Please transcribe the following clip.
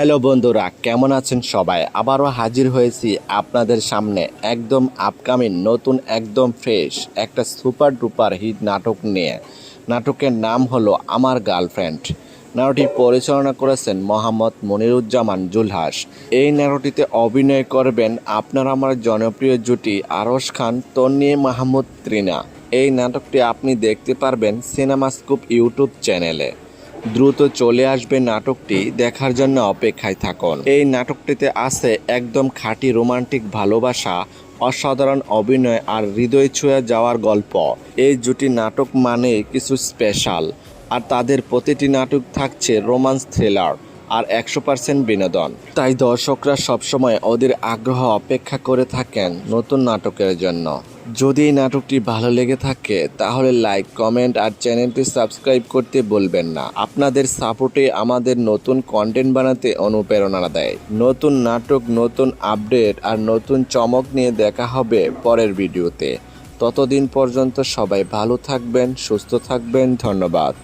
Hello বন্ধুরা, কেমন আছেন সবাই? আবারও হাজির হয়েছি আপনাদের সামনে একদম আপকামিং নতুন একদম ফ্রেশ একটা সুপার ডুপার হিট নাটক নিয়ে। নাটকের নাম হলো আমার গার্লফ্রেন্ড। নাটকটি পরিচালনা করেছেন মোহাম্মদ মনিরুজ্জামান জুলহাস। এই নাটকটিতে অভিনয় করবেন আপনার আমার জনপ্রিয় জুটি আরশ খান, তন্নি মাহমুদ, ত্রিনা। এই নাটকটি আপনি দেখতে পারবেন সিনেমা স্কুপ ইউটিউব চ্যানেলে। দ্রুত চলে আসবে নাটকটি দেখার জন্য অপেক্ষায় থাকুন। এই নাটকটিতে আছে একদম খাঁটি রোমান্টিক ভালোবাসা, অসাধারণ অভিনয় আর হৃদয় ছুঁয়ে যাওয়ার গল্প। এই জুটি নাটক মানে কিছু স্পেশাল, আর তাদের প্রতিটি নাটক থাকছে রোমান্স থ্রিলার আর 100% বিনোদন। তাই দর্শকরা সবসময় ওদের আগ্রহ অপেক্ষা করে থাকেন নতুন নাটকের জন্য। যদি এই নাটকটি ভালো লেগে থাকে তাহলে লাইক, কমেন্ট আর চ্যানেলটি সাবস্ক্রাইব করতে ভুলবেন না। আপনাদের সাপোর্টে আমাদের নতুন কন্টেন্ট বানাতে অনুপ্রেরণা দেয়। নতুন নাটক, নতুন আপডেট আর নতুন চমক নিয়ে দেখা হবে পরের ভিডিওতে। ততদিন পর্যন্ত সবাই ভালো থাকবেন, সুস্থ থাকবেন। ধন্যবাদ।